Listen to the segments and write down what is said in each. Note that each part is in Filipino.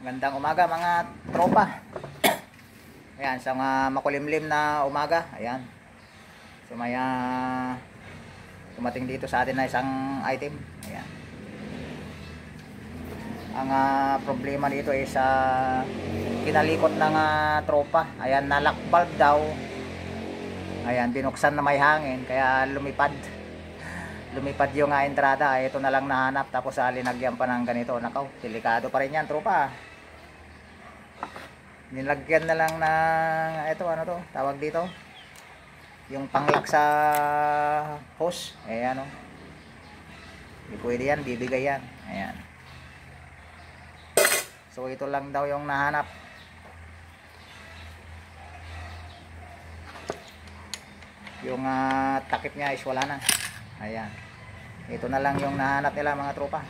Gandang umaga mga tropa. Ayan, isang makulimlim na umaga. Ayan. So may tumating dito sa atin na isang item. Ayan. Ang problema dito is kinalikot ng tropa. Ayan, nalock valve daw. Ayan, binuksan na may hangin kaya lumipad yung entrada. Ito na lang nahanap, tapos linagyan pa ng ganito. Nakaw, delikado pa rin yan tropa. Nilagyan na lang ng ito, ano to, tawag dito, yung panglock sa hose. Ayan o, hindi pwede yan, bibigay yan. Ayan, so ito lang daw yung nahanap. Yung takip niya is wala na. Ayan, ito na lang yung nahanap nila mga tropa.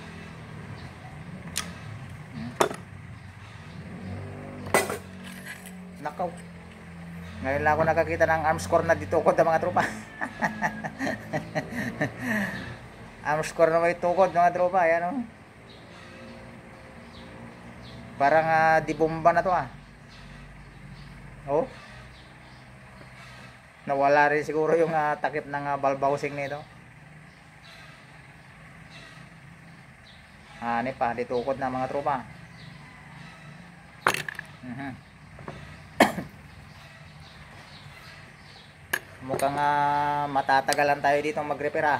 Nakaw, ngayon lang ako nakakita ng armscore na ditukod ng mga tropa. Armscore na may tukod mga tropa. Ayan o, parang di bomba na to oh, nawala rin siguro yung takip ng valve housing nito. Ano pa, ditukod na mga tropa. Mukhang matatagalan tayo dito mag-repair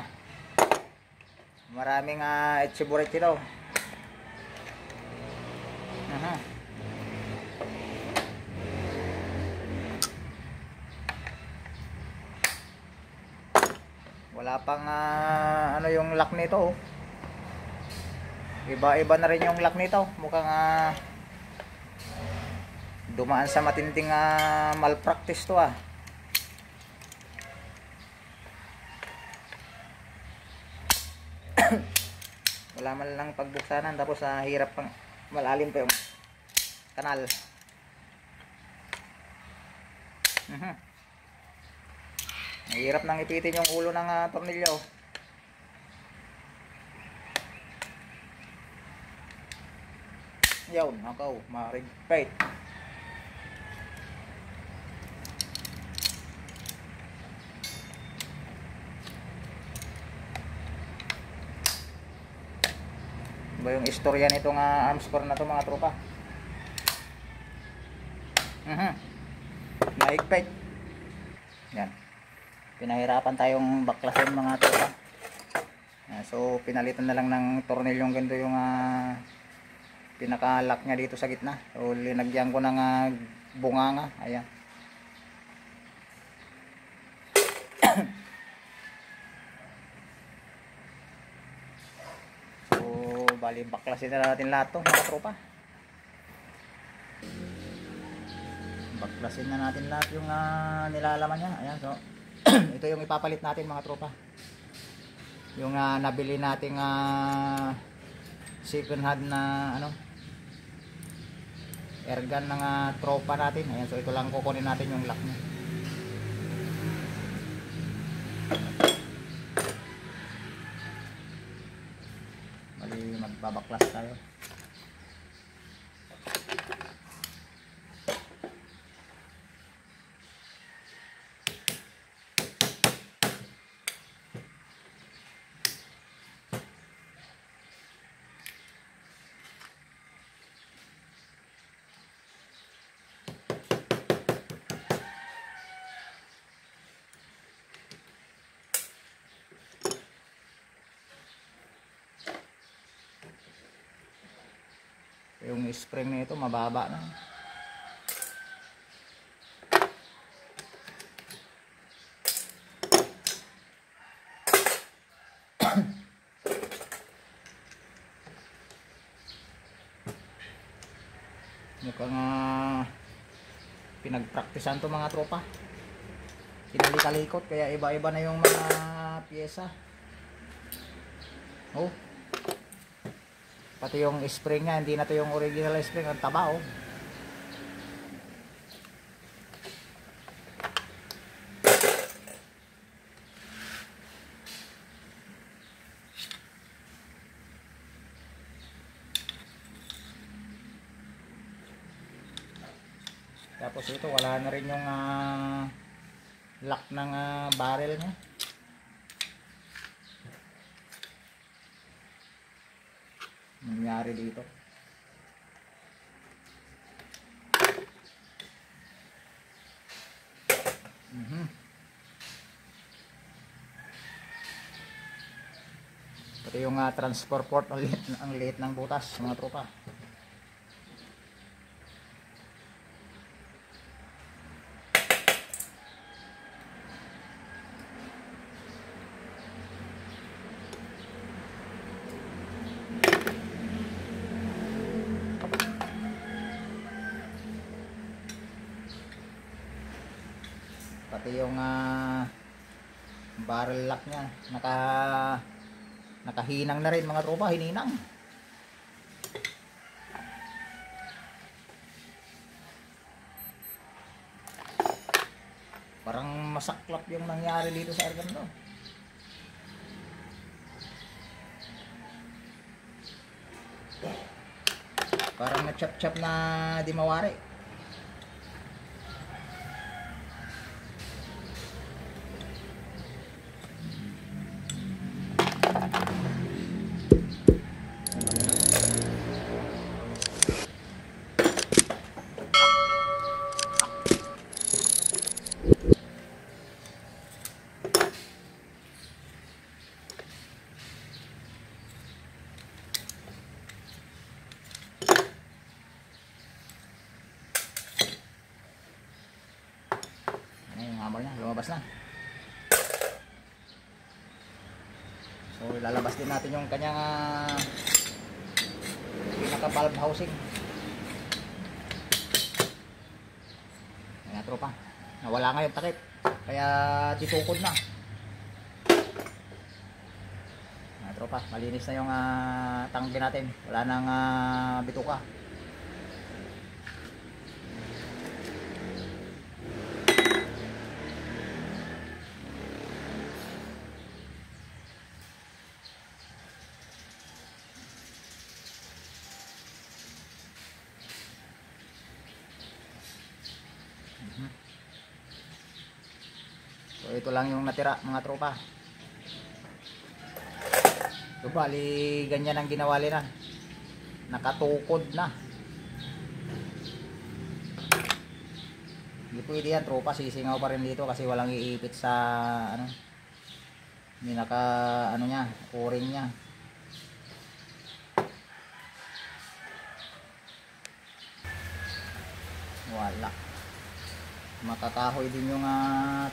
Maraming etchiburechi daw. Wala pang ano yung lock nito. Iba-iba na rin yung lock nito. Mukhang dumaan sa matinding malpractice to Wala man lang pagbuksanan, tapos hirap pang malalim pa yung kanal. Mahirap nang ipitin yung ulo ng tornilyo. Yun, nakaw, ma-rigpate. Ba yung istorya nitong armscore na to mga tropa. Mahigpit. Yan, pinahirapan tayong baklasin mga tropa. So pinalitan na lang ng tornilyong ganito yung pinaka-lock niya dito sa gitna. So linagyan ko ng bunganga. Ayan. Bali, baklasin na natin lahat to mga tropa. Baklasin na natin lahat yung nilalaman niya. Ayan, so ito yung ipapalit natin mga tropa. Yung nabili nating second hand na airgun ng tropa natin. Ayan, so ito lang kukunin natin yung lock niya. Magbabaklas tayo. Yung spring nito mababa na. Mukhang pinagpraktisan to mga tropa. Kinalikalikot kaya iba-iba na yung mga pyesa. Oh, pati yung spring niya, hindi na to yung original spring, ang taba Tapos ito wala na rin yung lock ng barrel niya. Nangyari dito. Pati yung transfer port, ang liit ng butas mga tropa. Pati yung barrel lock nya nakahinang na rin mga tropa, hininang. Parang masaklap yung nangyari dito sa airgun to. Parang na-chop-chop na di mawari. Lumabas na. So ilalabas din natin yung kanyang pinaka valve housing. Ayan tropa, nawala nga yung takip kaya titukod na. Ayan tropa, malinis na yung tangke natin, wala nang bituka. So ito lang yung natira mga tropa. So bali ganyan ang ginawa nila. Nakatukod na. Hindi pwede yan tropa, sisingaw pa rin dito kasi walang iipit sa hindi naka niya, o-ring niya. Wala. Matatahoy din yung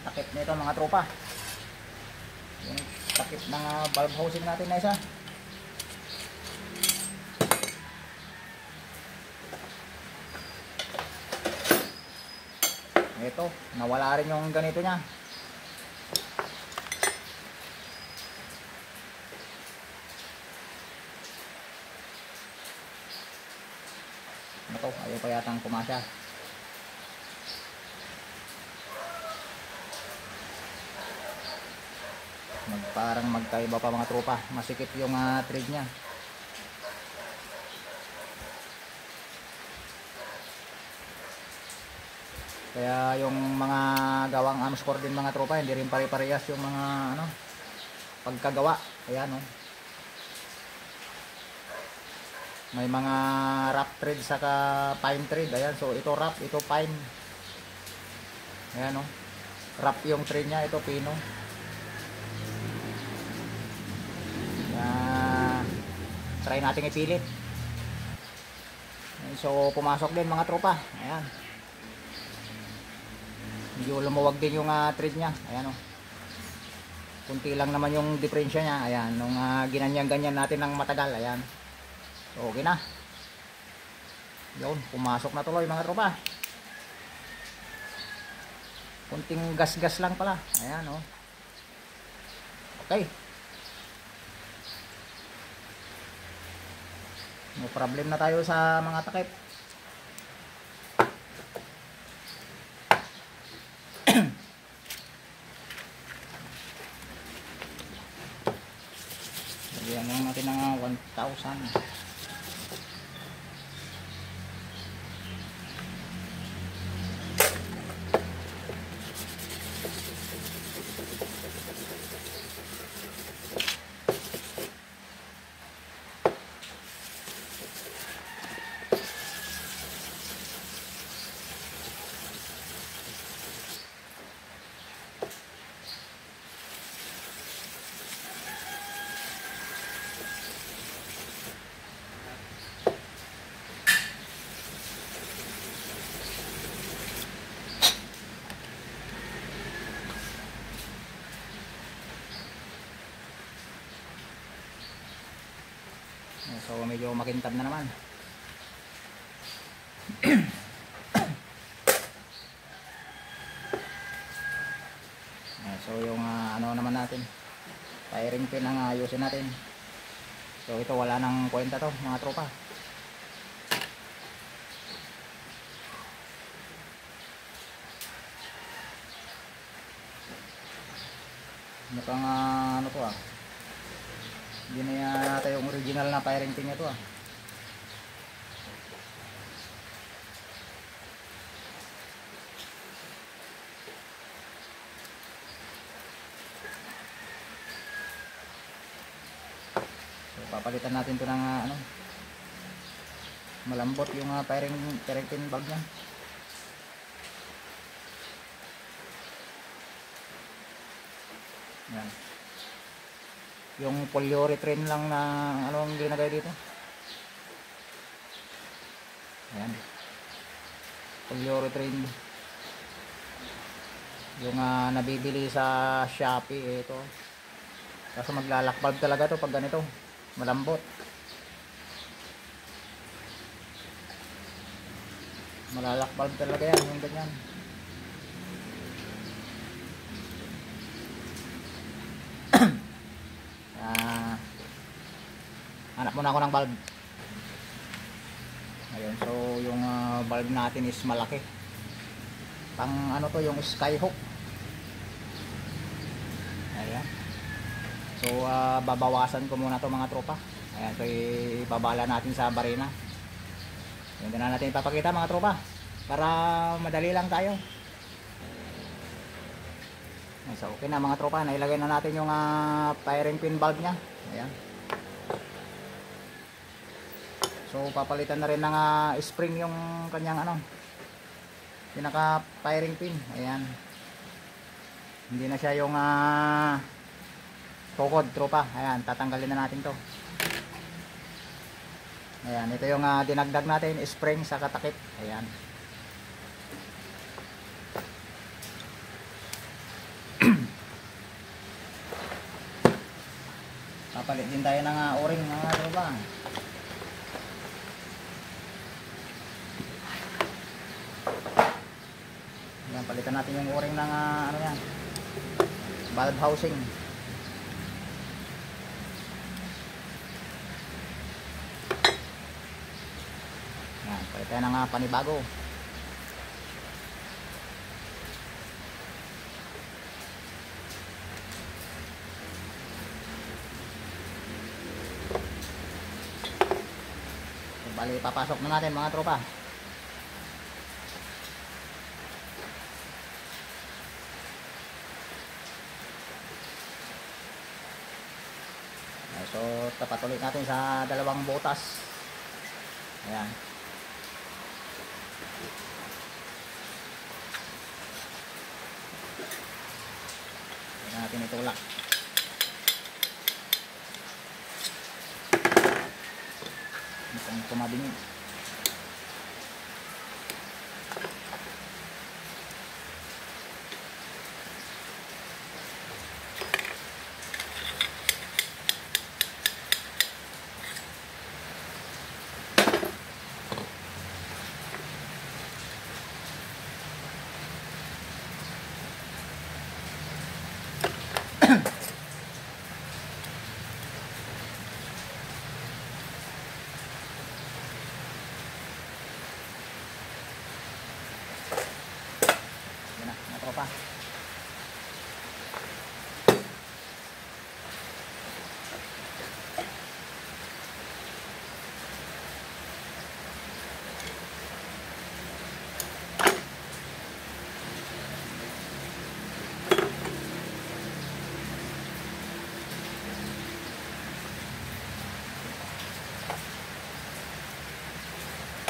takip nito mga tropa. Yung takip ng valve housing natin na isa. Ito, nawala rin yung ganito niya. Ito, ayaw pa yatang pumasya. Parang magkaiba pa mga tropa, masikip yung thread nya. Kaya yung mga gawang armscore din mga tropa, hindi rin pare-parehas yung mga pagkagawa. Ayan may mga rough thread saka pine thread. Ayan, so ito rough, ito pine. Ayan rough yung thread nya, ito pino. Try natin ipilit. So pumasok din mga tropa. Ayan, medyo lumuwag din yung thread nya. Ayan kunti lang naman yung diferensya nya. Ayan, nung ginanyan-ganyan natin ng matagal. Ayan, so okay na. Yun, pumasok na tuloy mga tropa. Kunting gas-gas lang pala. Ayan okay, no problem na tayo sa mga takip. Lagyan lang natin ng 1,000. So medyo makintab na naman. So yung ano naman natin, firing pin ang ayusin natin. So ito wala nang kwenta to mga tropa. Mukhang ano to hindi na yata yung original na firing pin nito So papalitan natin to ng ano, malambot yung firing pin bulb niya. Yan. Yung polyurethane lang na ano ang ginagay dito. Ayan. Polyurethane. Yung nabibili sa Shopee ito. Kasi maglalak bulb talaga to pag ganito. Malambot. Malalak bulb talaga yan, yung ganyan. Hanap muna ako ng bulb. Ayun, so yung bulb natin is malaki. Pang ano to, yung skyhook. Ayan. So babawasan ko muna to mga tropa. Ayan, so ibabala natin sa barina. Hindi na natin ipapakita mga tropa para madali lang tayo. Ayan, so okay na mga tropa, nailagay na natin yung firing pin bulb nya. Ayan. So papalitan na rin ng spring yung kanyang ano, pinaka firing pin. Ayan. Hindi na siya yung tukod tropa. Ayan, tatanggalin na natin to. Ayan, ito yung dinagdag natin, spring sa katakip. Ayan. Papalit din tayo ng o-ring mga tropa. Ayan, palitan natin yung o-ring ng ano yan, valve housing. Ayan, palitan ng panibago. So, bali papasok na natin mga tropa. So tapat ulit natin sa dalawang butas. Ayan. Ayan natin itulak. Mukhang tumabingin. Tropa.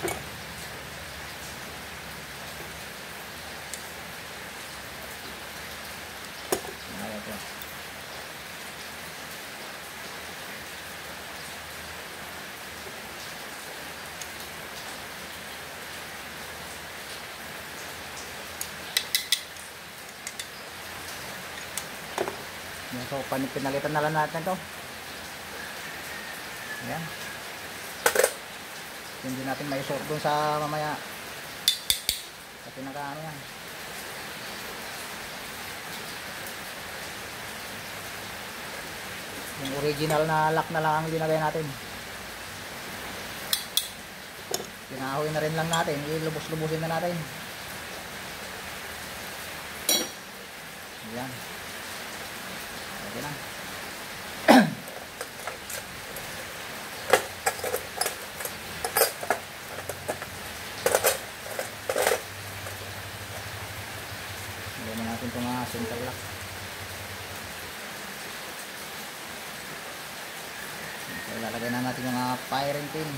Ayaw ko. So, pinalitan na lang natin ito. Ayan. Hindi natin may sort dun sa mamaya. Sa pinaka ano yan. Yung original na lock na lang ang ginagay natin. Pinahoy na rin lang natin. Ilubos-lubusin na natin. Ayan. Okay na. Lagyan na natin itong center lock. So, ilalagay na natin yung firing pin.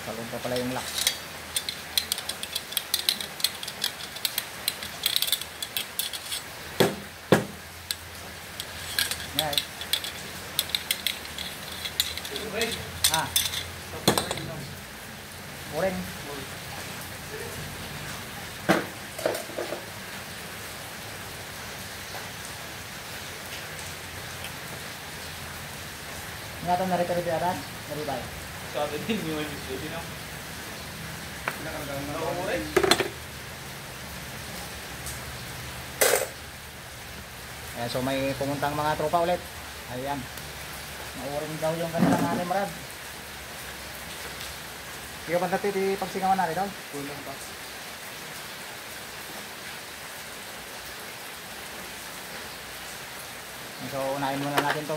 Talong pa pala yung lock. Yan. Ah. Oren. Ingatan na rin aran. Naribay. Sabi din yung gusto din ako. Pinakagalang na ako rin. Ayan, so may pumuntang mga tropa ulit. Ayan. Mauring daw yung kanilang anay marad. Sige ba natin pagsingawan natin daw? Kulang pa. So unahin muna natin to.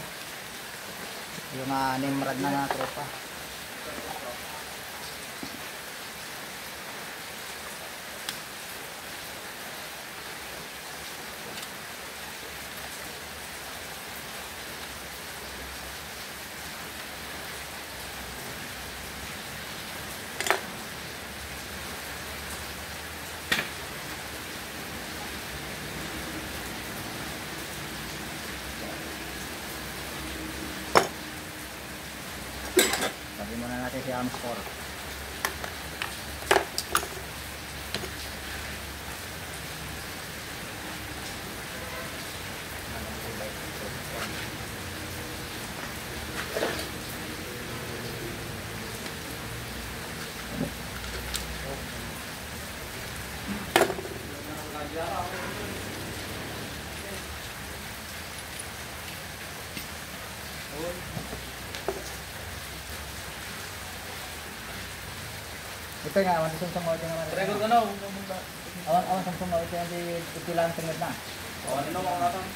Yung nimrad na tropa. Sabi muna natin si Amscore. Ito nga, awan Samsung mo ito naman. Record ka na. Awan Samsung mo ito yung ito lang tingad na. Ano na mga katang?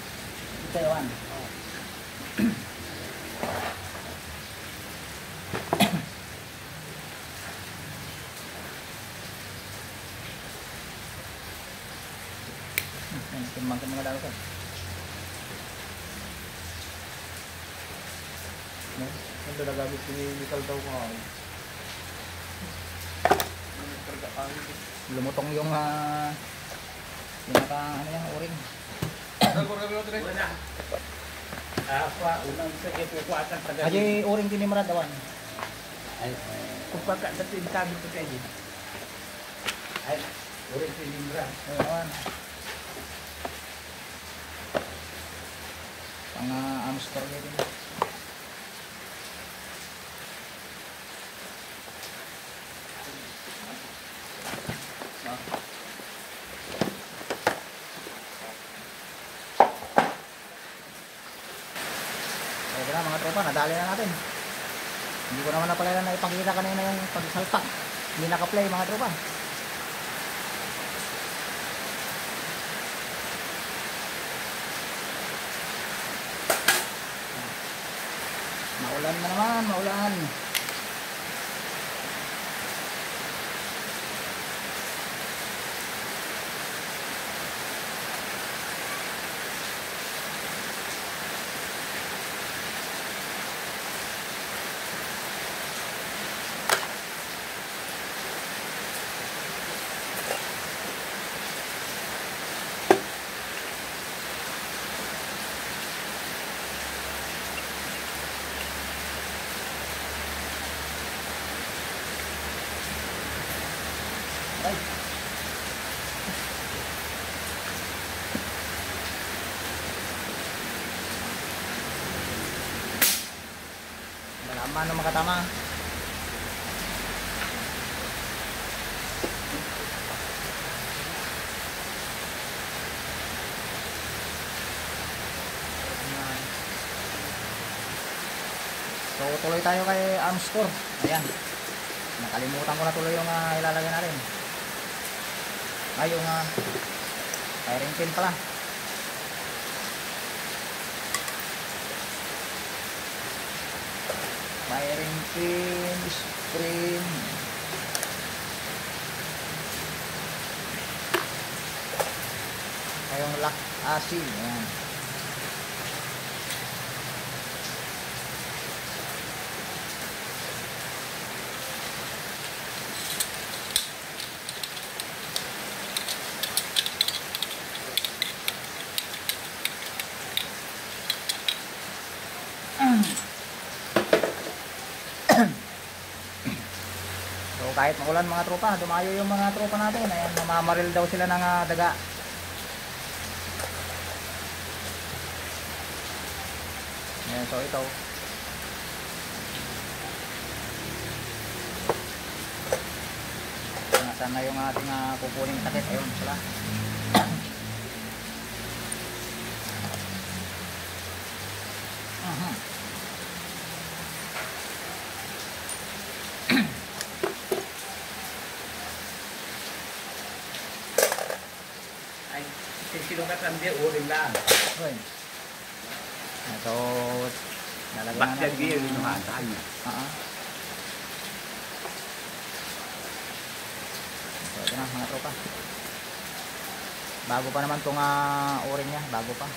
Ito awan. Timbang mga dalo ko. Ang dalagamit pinimikal daw ko. Lumutong yung pinaka ano yan, o-ring. Record kami ulit. Wala. Apa, unang sakit ko kuatan sa Aji o-ring din ni Marad awan. Ay, kung pagka sa tintabi ko kayo. Ay, ulit si Limbra. Awan. Pang Amstor niya din. Ito na mga tropa, nadali na natin. Hindi ko naman na pala na ipakita kanina yung pagsalpak. Hindi naka-play mga tropa. Maulan na naman, maulan. Ay. Malaman ng makatama. So tuloy tayo kay Armscore. Ayan. Nakalimutan ko na tuloy yung ilalagay natin. Ay, yung firing pin pala. Firing pin, spring. Ay, yung lock asin. Ayan. So kahit maulan mga tropa, dumayo yung mga tropa natin. Ayan, namamaril daw sila ng daga. Ayan, so ito. Nasaan na yung ating pupuning takip. Ayun sila. Sinukat lang dia, uling lang. Okay. So, lalagyan na Bakit natin dia yung nakatahan niya? So, ito na mga tropa. Bago pa naman itong o-ring niya. Bago pa.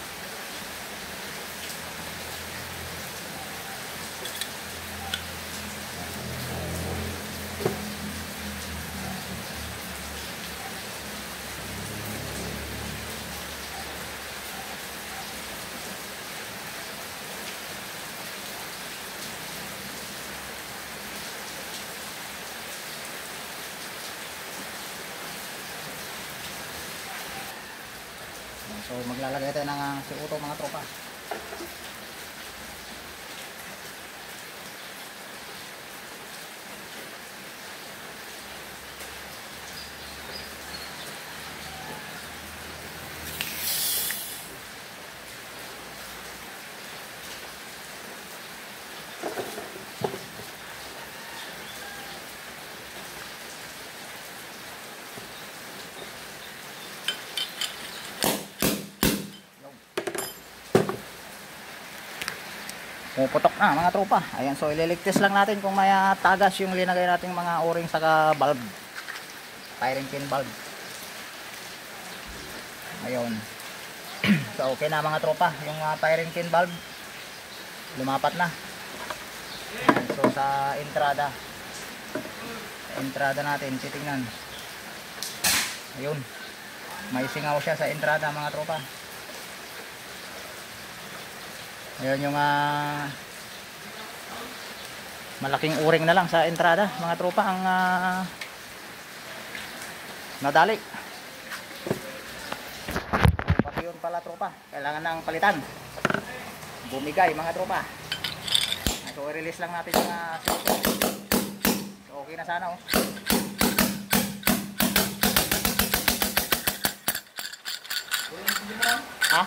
So maglalagay tayo ng siuto mga tropa. Puputok na mga tropa. Ayan, so ililigtis lang natin kung may tagas yung linagay nating mga o-ring saka bulb. Firing pin bulb. Ayun. So okay na mga tropa, yung firing pin bulb lumapat na. Ayan, so sa entrada natin titingnan. Ayun. May singaw siya sa entrada mga tropa. Ayun yung malaking o-ring na lang sa entrada mga tropa ang nadali. Pati yun pala tropa, kailangan ng palitan. Bumigay mga tropa. So i-release lang natin yung so okay na sana oh. Ha?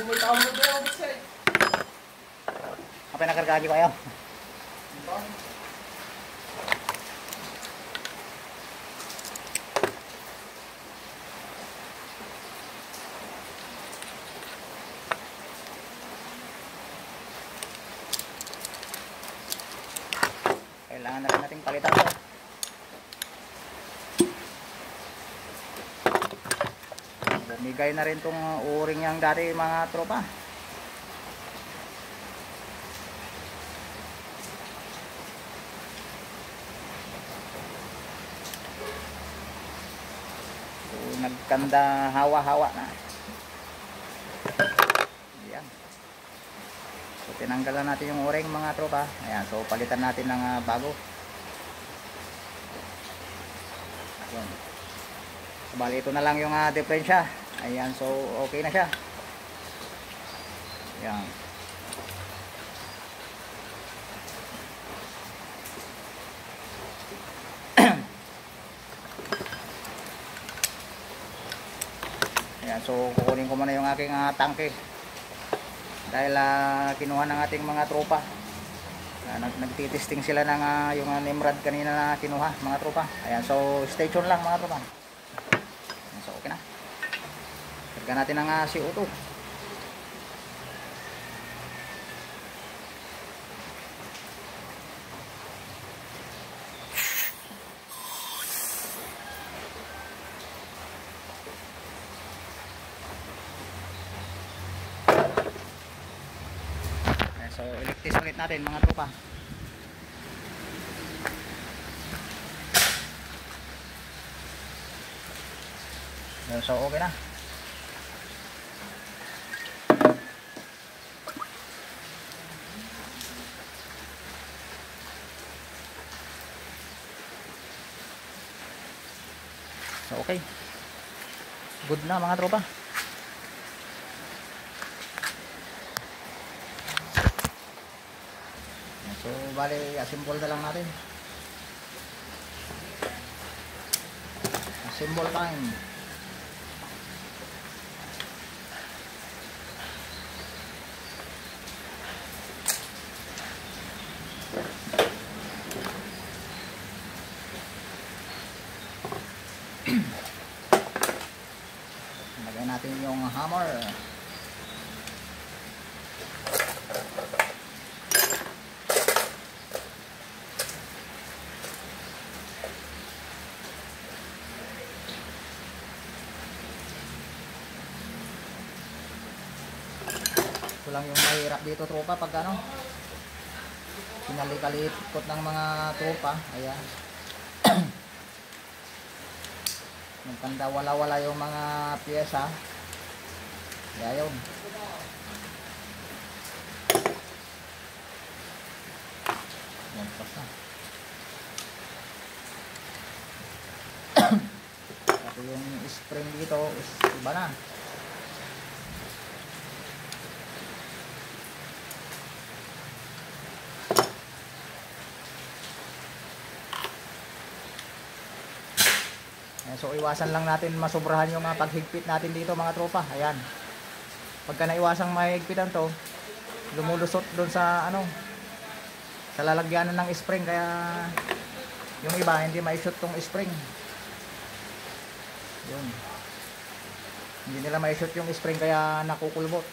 May tao mo doon, Bisay. Apa yang nakargaan ko ayaw? kailangan na rin natin palitan to. Bumigay na rin tong o-ring yang dati mga tropa. So, nagkanda hawa-hawa na. Ayan. So tinanggalan natin yung o-ring mga tropa. Ayan, so palitan natin ng bago. Ayan. So, bali ito na lang yung diferensya. Ayan, so okay na siya. Ayan. Ayan, so kukunin ko muna yung aking tangke. Dahil kinuha ng ating mga tropa. Nagtitesting sila ng yung Nimrod kanina na kinuha mga tropa. Ayan, so stay tuned lang mga tropa. Ayan, so okay na. Lagyan natin ng CO2. So electis ulit natin mga tropa. So okay na. So okay. Good na mga tropa. So bali assemble na lang natin. Assemble time. Lagyan natin yung hammer. Ito lang yung mahirap dito tropa pag ano pinalikalikot ng mga tropa. Ayan. Magkanda wala-wala yung mga pyesa. Kaya yun. Lampas na. Pati yung spring dito is iba na. So iwasan lang natin masobrahan yung paghigpit natin dito mga tropa. Ayan. Pagka naiwasang mahigpitan to, lumulusot doon sa ano, sa lalagyanan ng spring, kaya yung iba hindi mai-shoot tong spring. Yun. Hindi nila mai-shoot yung spring kaya nakukulbot.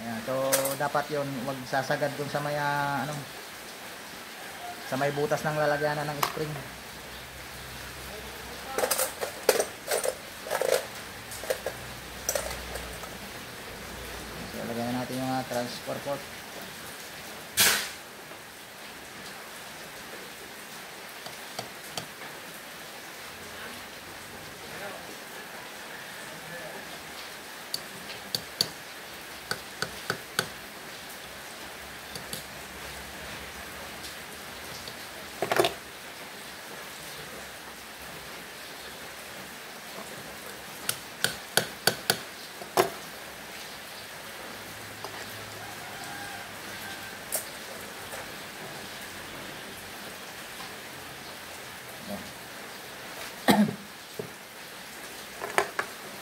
Ayan. So dapat yun, wag sasagad doon sa may ano, sa may butas ng lalagyanan ng spring. Lagyan natin yung transfer port.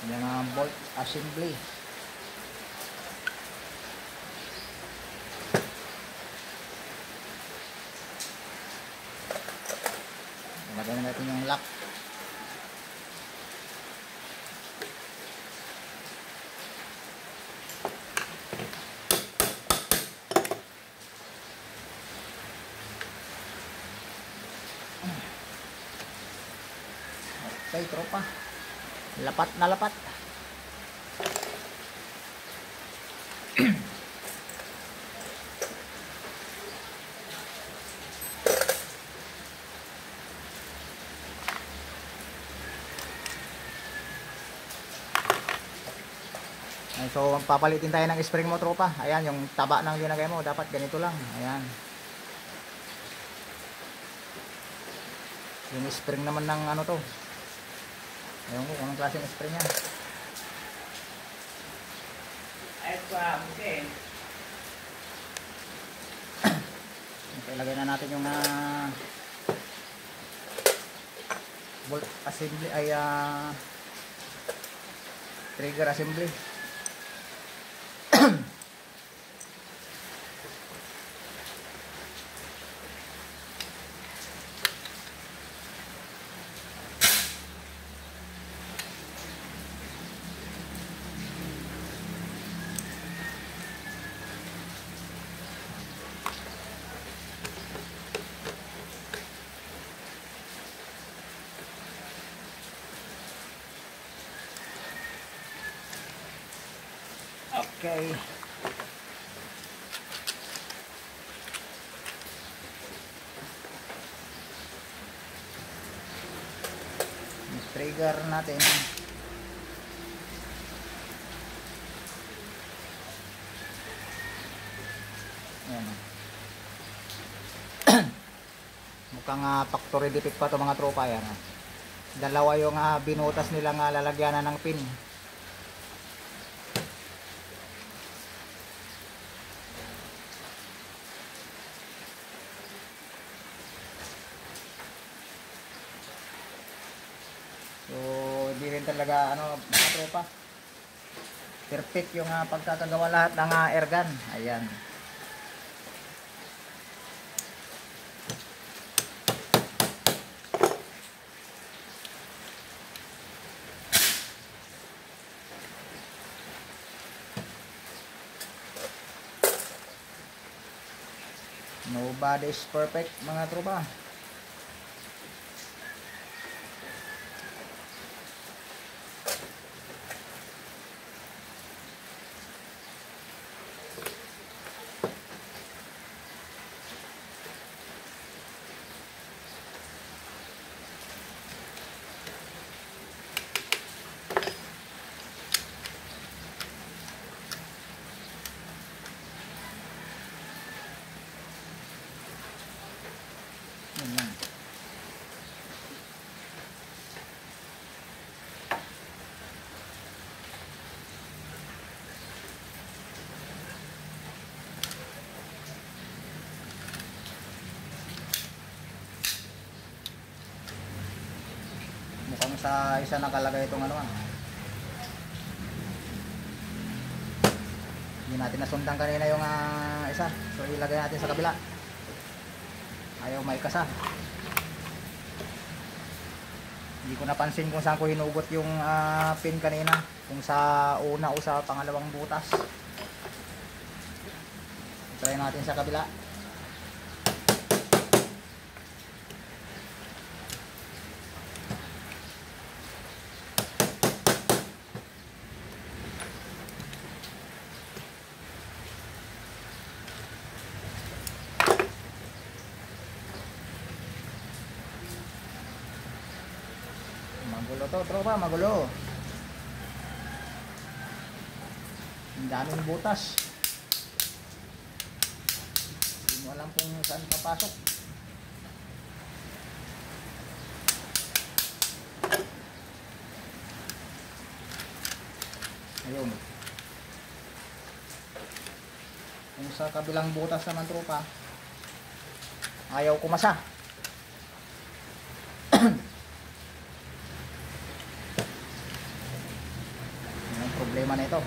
Yan ang bolt assembly. Lagyan natin yung lock. Okay, tropa. Lapat na lapat. So papalitin tayo ng spring mo, tropa. Ayan, yung taba ng linagay mo, dapat ganito lang. Ayan. Yung spring naman ng ano to, ayun ko kung anong klase ng spring yan. Ayos pa, okay. Okay, lagay na natin yung bolt assembly ay trigger assembly. Okay. Yung trigger natin. Ayan. Mukhang factory defect pa to mga tropa yan. Dalawa yung binutas nilang lalagyanan ng pin. So, hindi rin talaga mga tropa. Perfect yung pagkakagawa lahat ng airgun. Ayan. Nobody is perfect mga tropa. Ayan. Mukhang sa isa nakalagay itong hindi natin nasundan kanina yung isa, so ilagay natin sa kabila. Ayaw may kasa. Hindi ko napansin kung saan ko hinugot yung pin kanina, kung sa una o sa pangalawang butas. Try natin sa kabila. Magulo to, tropa, magulo. Ang daming butas. Hindi mo alam kung saan papasok. Ayun. Kung sa kabilang butas naman, tropa, ayaw kumasa. Problema na ito.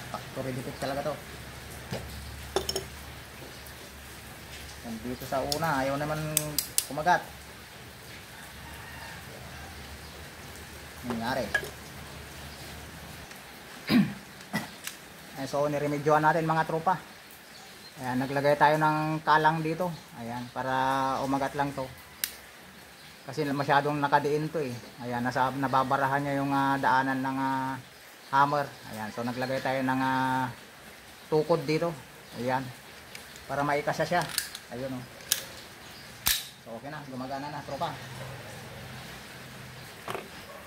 Factory defect talaga to. Nandito sa una, ayaw naman kumagat. Nangyari. So niremedyohan natin mga tropa. Ayan, naglagay tayo ng kalang dito. Ayan, para umagat lang to. Kasi masyadong nakadiin to eh. Ayan, nababarahan niya yung daanan ng hammer. Ayan, so naglagay tayo ng tukod dito. Ayan, para maikasa siya. Ayun oh. So okay na, gumagana na tropa.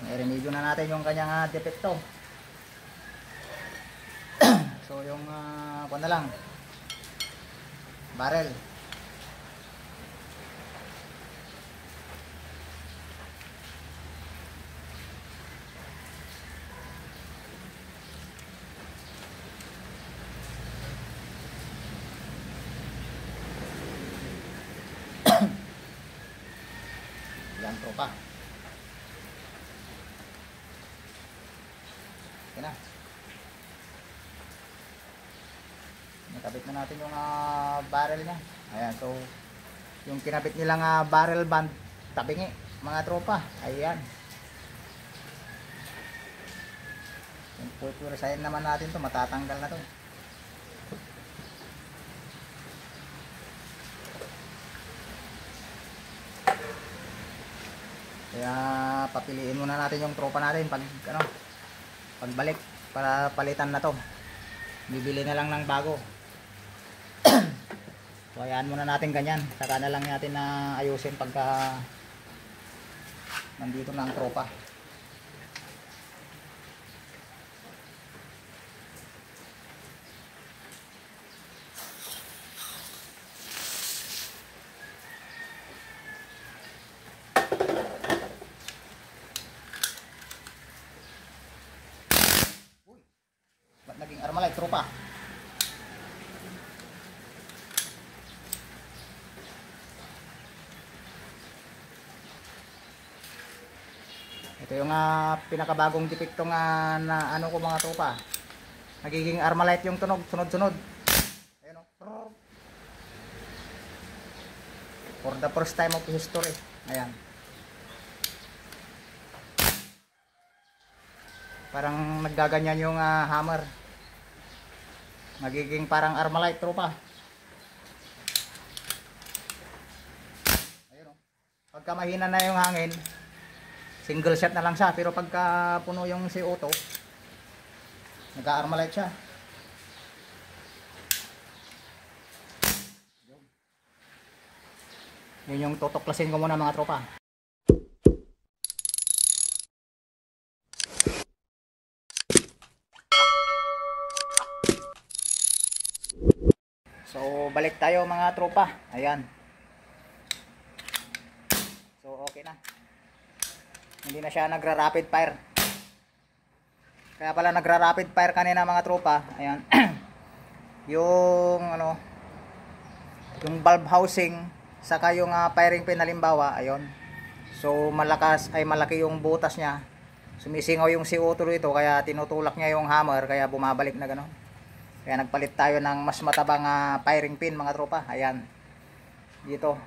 I-remedyo na natin yung kanyang depekto. So yung ano na lang, barrel. Yan tropa. Okay na. Nakabit na natin yung barrel niya. Ayan, so yung kinabit nilang barrel band, tabingi mga tropa. Ayan. Yung pupurisahin naman natin to, matatanggal na to. Kaya papiliin muna natin yung tropa natin pag pagbalik para palitan na to. Bibili na lang ng bago. So hayaan muna natin ganyan. Saka na lang natin na ayusin pagka nandito na ang tropa. Ba't naging Armalite tropa? Ito yung pinakabagong depekto na ano ko mga tropa. Nagiging Armalite yung tunog, sunod-sunod. Ayun oh. For the first time of history. Ayan. Parang naggaganyan yung hammer. Magiging parang Armalite tropa. Ayun oh. Pagka mahina na yung hangin, single shot na lang siya, pero pagka puno yung CO2, nag-Armalite siya. Yun yung tutuklasin ko muna mga tropa. So balik tayo mga tropa. Ayan. So okay na. Hindi na siya nagra-rapid fire. Kaya pala nagra-rapid fire kanina mga tropa. Ayan. Yung yung valve housing saka yung firing pin halimbawa, ayun. So malaki yung butas niya. Sumisingaw yung CO2 dito kaya tinutulak niya yung hammer kaya bumabalik na gano'n. Kaya nagpalit tayo ng mas matabang firing pin mga tropa. Ayan. Dito.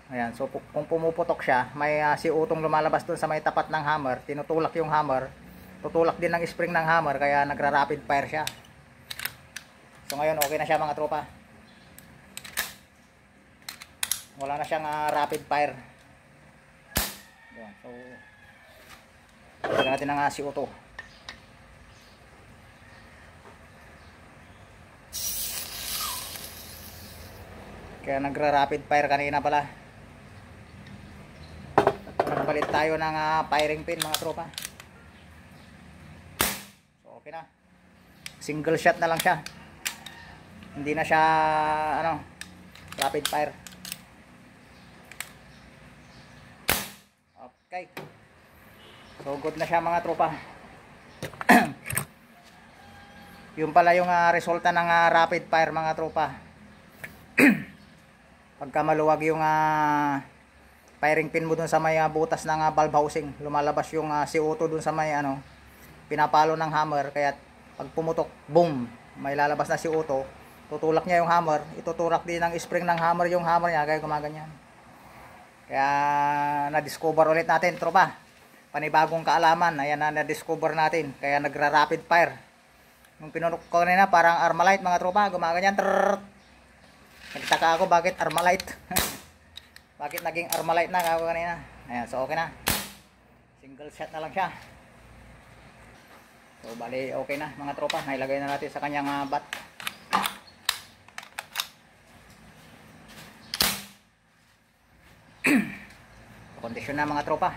Ayan, so kung pumuputok siya, may CO2 lumalabas doon sa may tapat ng hammer, tinutulak yung hammer, tutulak din ng spring ng hammer, kaya nagra-rapid fire siya. So ngayon, okay na siya mga tropa. Wala na siyang rapid fire. Ayan, so, lagyan natin ng CO2. Kaya nagra-rapid fire kanina pala. Nagpalit tayo ng firing pin mga tropa. So okay na. Single shot na lang siya. Hindi na siya rapid fire. Okay. So good na siya mga tropa. Yung pala yung resulta ng rapid fire mga tropa. Pagka maluwag yung firing pin mo dun sa may butas ng valve housing, lumalabas yung CO2 dun sa may pinapalo ng hammer, kaya pag pumutok, boom, may lalabas na CO2, tutulak niya yung hammer, ituturak din ng spring ng hammer yung hammer niya, kaya gumaganyan. Kaya na-discover ulit natin tropa, panibagong kaalaman. Ayan na, na-discover natin, kaya nagra-rapid fire. Nung pinunok ko kanina, parang Armalite mga tropa. Gumaganyan. Trrrr. Nagtaka ako bakit Armalite. Bakit naging Armalite na ako kanina. Ayan, so okay na. Single shot na lang siya. So bali okay na mga tropa. Nailagay na natin sa kanyang bat. Kondisyon na mga tropa.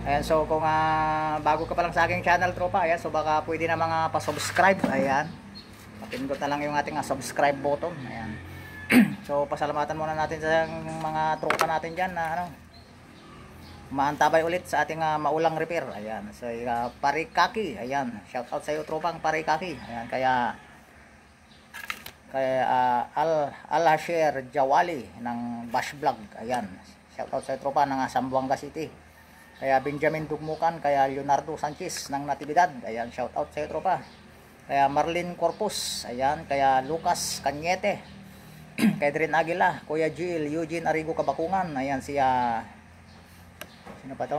Ayan, so kung bago ka pa lang sa aking channel tropa, ayan, so baka pwede na mga pa-subscribe. Ayan, mapindot na lang yung ating subscribe button. Ayan. So pasalamatan muna natin sa mga tropa natin dyan na maantabay ulit sa ating maulang repair. Ayan, so Parikaki. Ayan, shout out sa iyo tropang Parikaki. Ayan, kaya Al-Hashir Jawali ng Bash Vlog. Ayan, shout out sa iyo tropa ng Zamboanga City. Kaya Benjamin Dugmukan, kaya Leonardo Sanchez ng Natividad. Ayan, shout out sa iyo tropa. Kaya Marlene Corpus. Ayan, kaya Lucas Cañete. Kay Drin Aguila, Kuya Jill, Eugene Arigo Kabakungan. Ayan, siya sino pa to?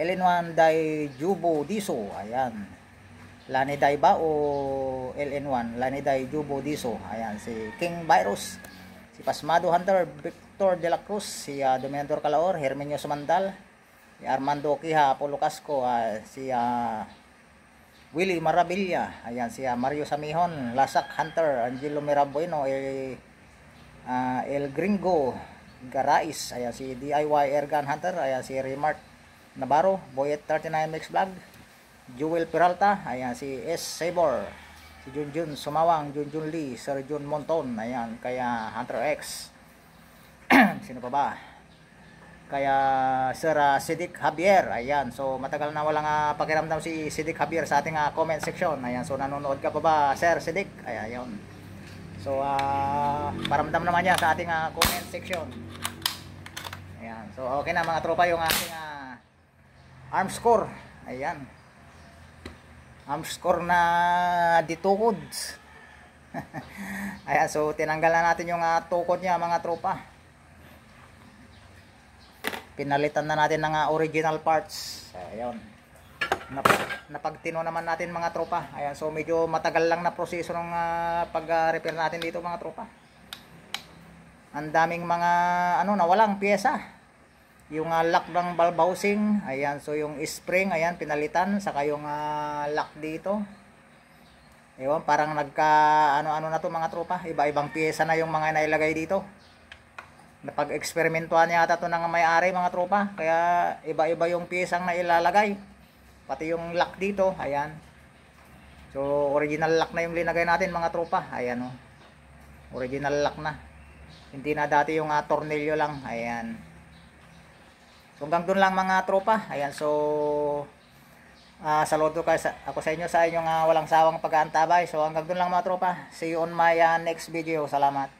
LN1 Day Jubo Diso. Ayan, Lani Day ba o LN1? Lani Day Jubo Diso. Ayan, si King Virus, si Pasmado Hunter, Victor De La Cruz, si Dominador Calaor, Hermenio Sumandal, si Armando Kiha, Apollo Casco, si Willie Marabilla. Ayan, si Mario Samihon, Lasak Hunter, Angelo Mirabueno, El Gringo Garais. Ayan, si DIY Airgun Hunter. Ayan, si Remark Navarro, Boyet 39 Mix Vlog, Jewel Peralta. Ayan, si S. Sabor, si Junjun Sumawang, Junjun Lee, Sir Jun Monton. Ayan, kaya Hunter X. Sino pa ba? Kaya Sir Sidik Javier. Ayan, so matagal na walang pakiramdam si Sidik Javier sa ating comment section. Ayan, so nanonood ka pa ba Sir Sidik? Ayan, yun. So paramdam naman niya sa ating comment section. Ayan, so okay na mga tropa yung ating arm score. Ayan, arm score na ditukod. Ayan, so tinanggal na natin yung tukod niya mga tropa. Pinalitan na natin ng original parts. Ayun. Napagtino naman natin mga tropa. Ayan, so medyo matagal lang na proseso ng pag-repair natin dito mga tropa. Ang daming mga nawalang pyesa. Yung lock ng valve housing, ayan, so yung spring, ayan, pinalitan, saka yung lock dito. Ewan, parang nagka ano na to mga tropa. Iba-ibang pyesa na yung mga nailagay dito. Napag-eksperimentuhan yata to ng may-ari mga tropa, kaya iba-iba yung piyesang na ilalagay, pati yung lock dito. Ayan, so original lock na yung linagay natin mga tropa. Ayan, original lock na, hindi na dati yung tornilyo lang. Ayan, so hanggang doon lang mga tropa. Ayan, so saludo ako sa inyo sa inyong walang sawang pag-aantabay. So hanggang doon lang mga tropa, see you on my next video. Salamat.